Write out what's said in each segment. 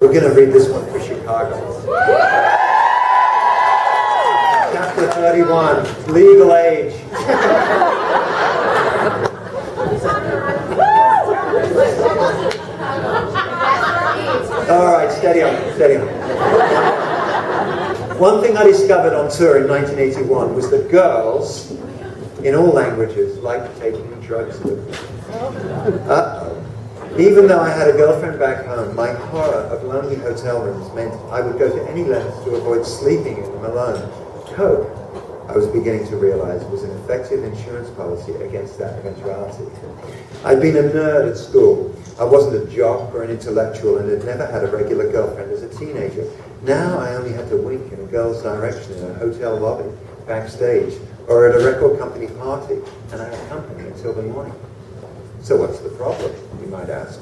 We're going to read this one for Chicago. Chapter 31, legal age. All right, steady on, steady on. One thing I discovered on tour in 1981 was that girls, in all languages, like taking drugs with me. Uh-oh. Even though I had a girlfriend back home, my horror of lonely hotel rooms meant I would go to any lengths to avoid sleeping in them alone. Coke, I was beginning to realize, was an effective insurance policy against that eventuality. I'd been a nerd at school. I wasn't a jock or an intellectual and had never had a regular girlfriend as a teenager. Now I only had to wink in a girl's direction in a hotel lobby, backstage, or at a record company party, and I had company until the morning. So what's the problem, you might ask?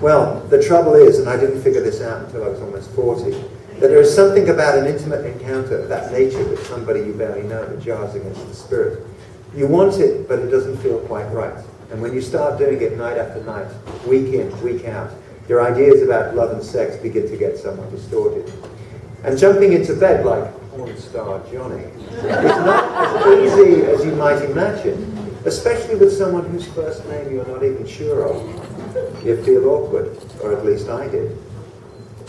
Well, the trouble is, and I didn't figure this out until I was almost 40, that there is something about an intimate encounter of that nature with somebody you barely know that jars against the spirit. You want it, but it doesn't feel quite right. And when you start doing it night after night, week in, week out, your ideas about love and sex begin to get somewhat distorted. And jumping into bed like porn star Johnny is not as easy as you might imagine, especially with someone whose first name you're not even sure of. You feel awkward, or at least I did.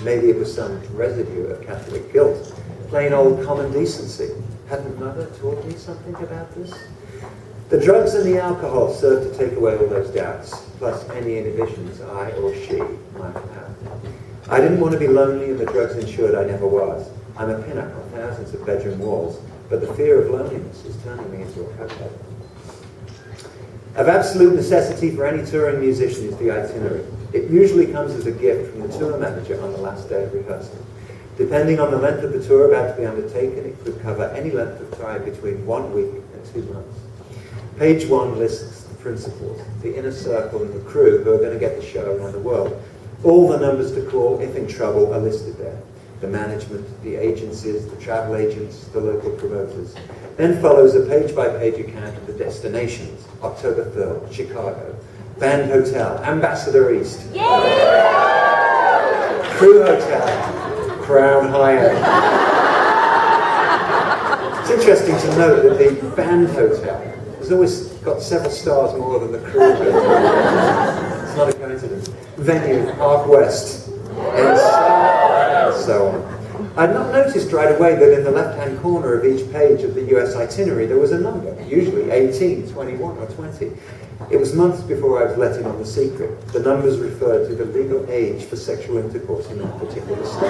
Maybe it was some residue of Catholic guilt, plain old common decency. Hadn't Mother taught me something about this? The drugs and the alcohol serve to take away all those doubts, plus any inhibitions I or she might have. I didn't want to be lonely, and the drugs ensured I never was. I'm a pin-up on thousands of bedroom walls, but the fear of loneliness is turning me into a cokehead. Of absolute necessity for any touring musician is the itinerary. It usually comes as a gift from the tour manager on the last day of rehearsal. Depending on the length of the tour about to be undertaken, it could cover any length of time between 1 week and 2 months. Page 1 lists the principals, the inner circle and the crew who are going to get the show around the world. All the numbers to call if in trouble are listed there. The management, the agencies, the travel agents, the local promoters. Then follows a page-by-page account of the destinations. October 3rd, Chicago. Band Hotel, Ambassador East. Yay! Crew Hotel, Crown Hyatt. It's interesting to note that the Band Hotel has always got several stars more than the Crew Hotel. It's not a coincidence. Venue, Park West. And so on. I'd not noticed right away that in the left-hand corner of each page of the US itinerary there was a number, usually 18, 21 or 20. It was months before I was let in on the secret. The numbers referred to the legal age for sexual intercourse in that particular state.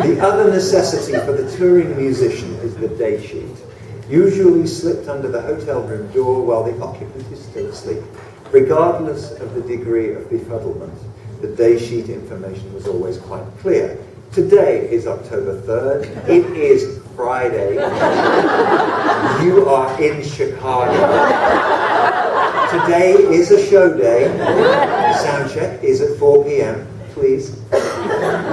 The other necessity for the touring musician is the day sheet, usually slipped under the hotel room door while the occupant is still asleep. Regardless of the degree of befuddlement, the day sheet information was always quite clear. Today is October 3rd. It is Friday. You are in Chicago. Today is a show day. The sound check is at 4 p.m. Please.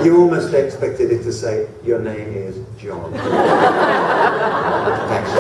You almost expected it to say, your name is John. Thanks.